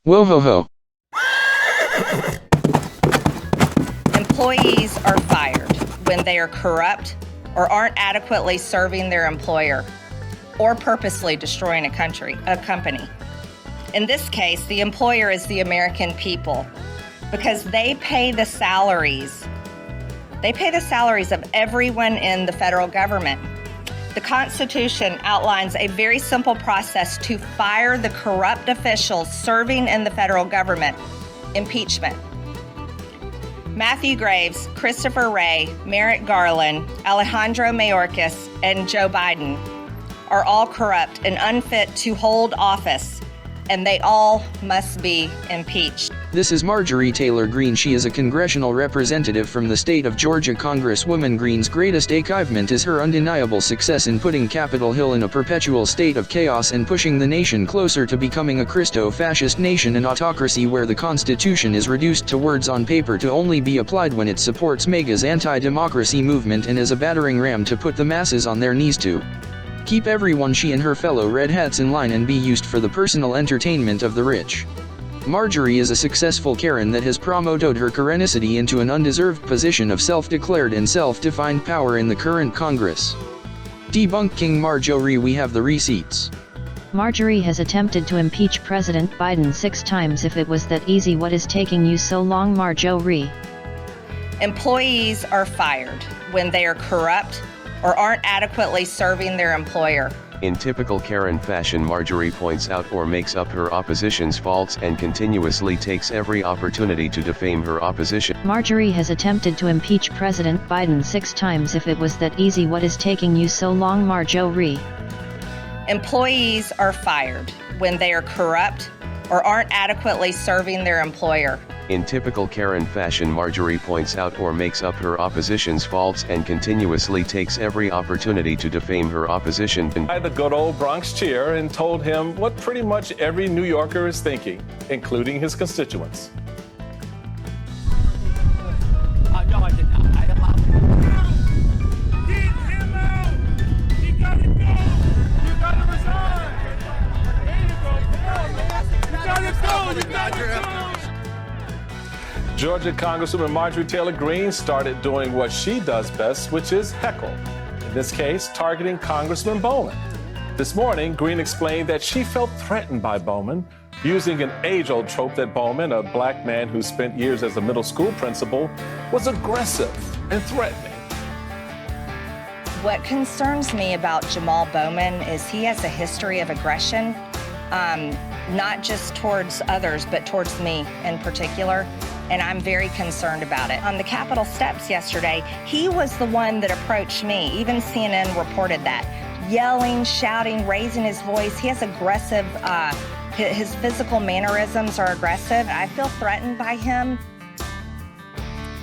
Whoa ho ho. Employees are fired when they are corrupt or aren't adequately serving their employer or purposely destroying a company. In this case, the employer is the American people because they pay the salaries. They pay the salaries of everyone in the federal government. The Constitution outlines a very simple process to fire the corrupt officials serving in the federal government: impeachment. Matthew Graves, Christopher Wray, Merrick Garland, Alejandro Mayorkas, and Joe Biden are all corrupt and unfit to hold office, and they all must be impeached. This is Marjorie Taylor Greene. She is a congressional representative from the state of Georgia. Congresswoman Greene's greatest achievement is her undeniable success in putting Capitol Hill in a perpetual state of chaos and pushing the nation closer to becoming a Christo-fascist nation and autocracy where the Constitution is reduced to words on paper to only be applied when it supports MAGA's anti-democracy movement and is a battering ram to put the masses on their knees to keep everyone she and her fellow red hats in line and be used for the personal entertainment of the rich. Marjorie is a successful Karen that has promoted her Karenicity into an undeserved position of self-declared and self-defined power in the current Congress. Debunking Marjorie. We have the receipts. Marjorie has attempted to impeach President Biden 6 times. If it was that easy, what is taking you so long, Marjorie? Employees are fired when they are corrupt or aren't adequately serving their employer. In typical Karen fashion, Marjorie points out or makes up her opposition's faults and continuously takes every opportunity to defame her opposition. Marjorie has attempted to impeach President Biden 6 times. If it was that easy, what is taking you so long, Marjorie? Employees are fired when they are corrupt or aren't adequately serving their employer. In typical Karen fashion, Marjorie points out or makes up her opposition's faults and continuously takes every opportunity to defame her opposition. By the good old Bronx cheer and told him what pretty much every New Yorker is thinking, including his constituents. No, I did not. I allowed him. Get him out! He gotta go! You gotta resign! There you go. Come on, man. You gotta go! You gotta go! Georgia Congresswoman Marjorie Taylor Greene started doing what she does best, which is heckle. In this case, targeting Congressman Bowman. This morning, Greene explained that she felt threatened by Bowman, using an age-old trope that Bowman, a black man who spent years as a middle school principal, was aggressive and threatening. What concerns me about Jamal Bowman is he has a history of aggression, not just towards others, but towards me in particular. And I'm very concerned about it. On the Capitol steps yesterday, he was the one that approached me. Even CNN reported that. Yelling, shouting, raising his voice. He has aggressive, his physical mannerisms are aggressive. I feel threatened by him.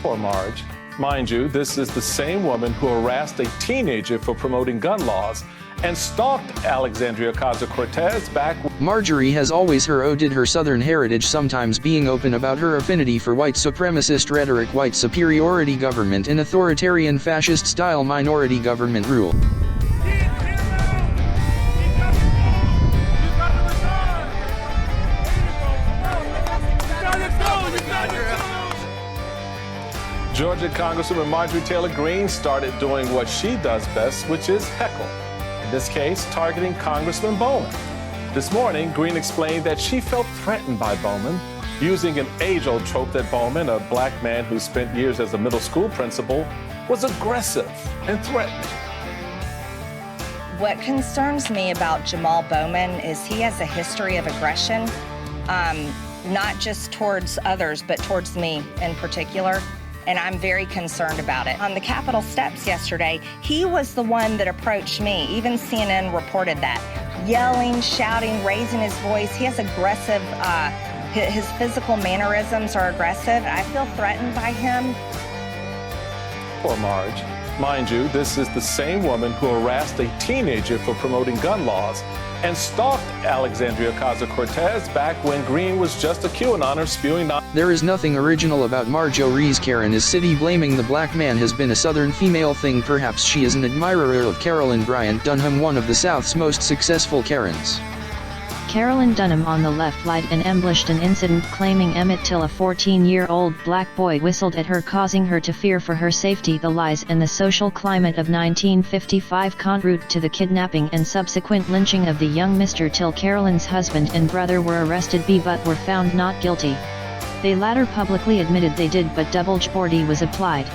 Poor Marge. Mind you, this is the same woman who harassed a teenager for promoting gun laws and stalked Alexandria Ocasio-Cortez back. Marjorie has always heralded her Southern heritage, sometimes being open about her affinity for white supremacist rhetoric, white superiority government, and authoritarian fascist-style minority government rule. Georgia Congresswoman Marjorie Taylor Greene started doing what she does best, which is heckle. In this case, targeting Congressman Bowman. This morning, Greene explained that she felt threatened by Bowman, using an age-old trope that Bowman, a black man who spent years as a middle school principal, was aggressive and threatening. What concerns me about Jamal Bowman is he has a history of aggression, not just towards others, but towards me in particular. And I'm very concerned about it. On the Capitol steps yesterday, he was the one that approached me. Even CNN reported that. Yelling, shouting, raising his voice. He has aggressive, his physical mannerisms are aggressive. I feel threatened by him. Poor Marge. Mind you, this is the same woman who harassed a teenager for promoting gun laws and stalked Alexandria Ocasio-Cortez back when Greene was just a QAnoner spewing nonsense. There is nothing original about Marjorie's Karen is city blaming the black man has been a Southern female thing. Perhaps she is an admirer of Carolyn Bryant Dunham, one of the South's most successful Karens. Carolyn Dunham on the left lied and embellished an incident claiming Emmett Till, a 14-year-old black boy, whistled at her, causing her to fear for her safety. The lies and the social climate of 1955 contribute to the kidnapping and subsequent lynching of the young Mr. Till. Carolyn's husband and brother were arrested but were found not guilty. They latter publicly admitted they did, but double jeopardy was applied.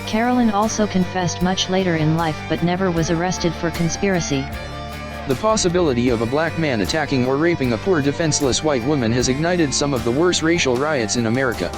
Carolyn also confessed much later in life but never was arrested for conspiracy. The possibility of a black man attacking or raping a poor defenseless white woman has ignited some of the worst racial riots in America.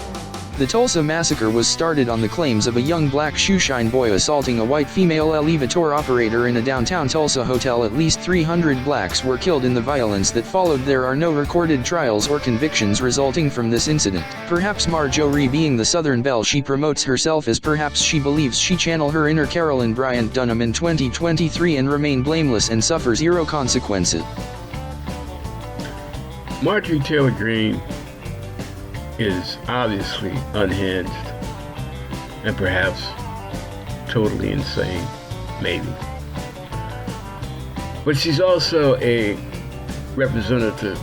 The Tulsa massacre was started on the claims of a young black shoeshine boy assaulting a white female elevator operator in a downtown Tulsa hotel. At least 300 blacks were killed in the violence that followed. There are no recorded trials or convictions resulting from this incident. Perhaps Marjorie, being the Southern belle she promotes herself as, perhaps she believes she channel her inner Carolyn Bryant Dunham in 2023 and remain blameless and suffer zero consequences. Marjorie Taylor Greene is obviously unhinged and perhaps totally insane, maybe. But she's also a representative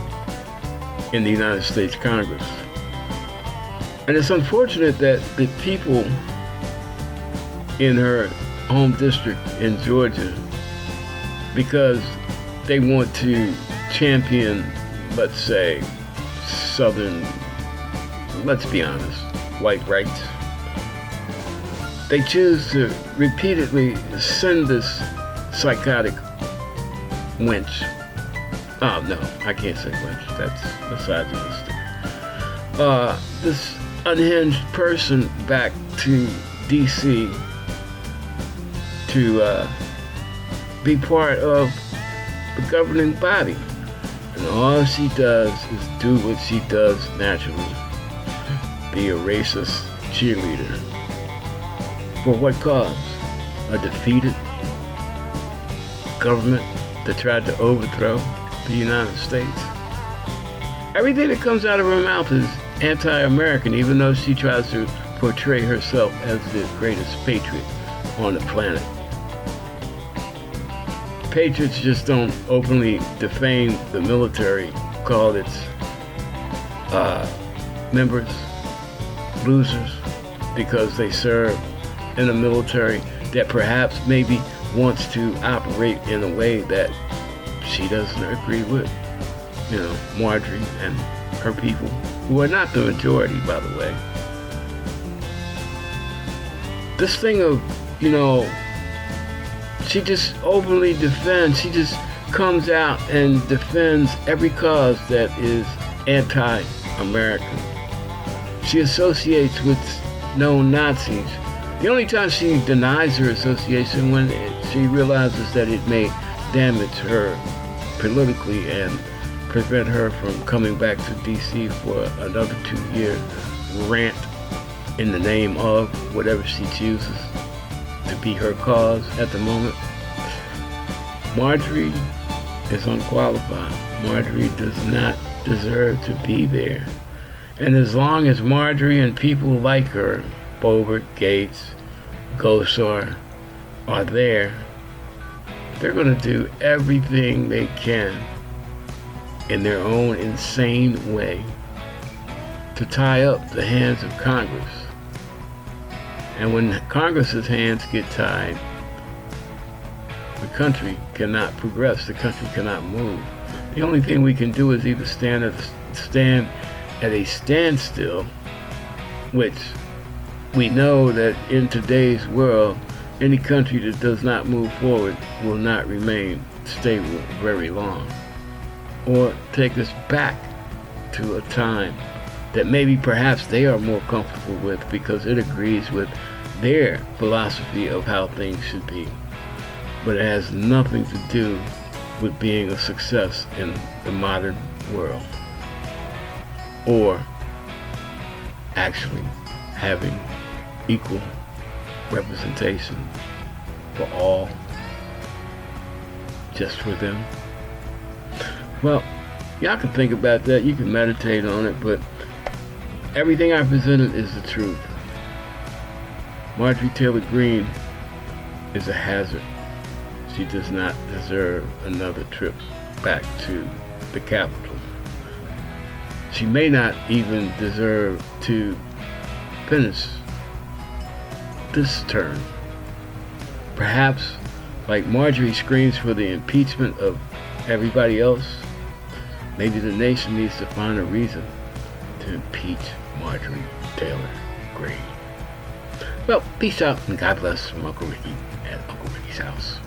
in the United States Congress. And it's unfortunate that the people in her home district in Georgia, because they want to champion, let's say, Southern, let's be honest, white rights, they choose to repeatedly send this psychotic wench. Oh no, I can't say wench, that's misogynistic. This unhinged person back to DC to be part of the governing body. And all she does is do what she does naturally. Be a racist cheerleader. For what cause? A defeated government that tried to overthrow the United States. Everything that comes out of her mouth is anti-American, even though she tries to portray herself as the greatest patriot on the planet. Patriots just don't openly defame the military, call its members losers because they serve in a military that perhaps maybe wants to operate in a way that she doesn't agree with. You know, Marjorie and her people, who are not the majority, by the way. This thing of, you know, she just openly defends, she just comes out and defends every cause that is anti-American. She associates with known Nazis. The only time she denies her association when she realizes that it may damage her politically and prevent her from coming back to DC for another 2-year rant in the name of whatever she chooses to be her cause at the moment. Marjorie is unqualified. Marjorie does not deserve to be there. And as long as Marjorie and people like her, Boebert, Gates, Gosar, are there, they're going to do everything they can in their own insane way to tie up the hands of Congress. And when Congress's hands get tied, the country cannot progress, the country cannot move. The only thing we can do is either stand at a standstill, which we know that in today's world, any country that does not move forward will not remain stable very long, or take us back to a time that maybe perhaps they are more comfortable with because it agrees with their philosophy of how things should be. But it has nothing to do with being a success in the modern world, or actually having equal representation for all, just for them. Well, y'all can think about that, you can meditate on it, but everything I presented is the truth. Marjorie Taylor Greene is a hazard. She does not deserve another trip back to the Capitol. She may not even deserve to finish this term. Perhaps, like Marjorie screams for the impeachment of everybody else, maybe the nation needs to find a reason to impeach Marjorie Taylor Greene. Well, peace out and God bless from Uncle Ricky at Uncle Ricky's house.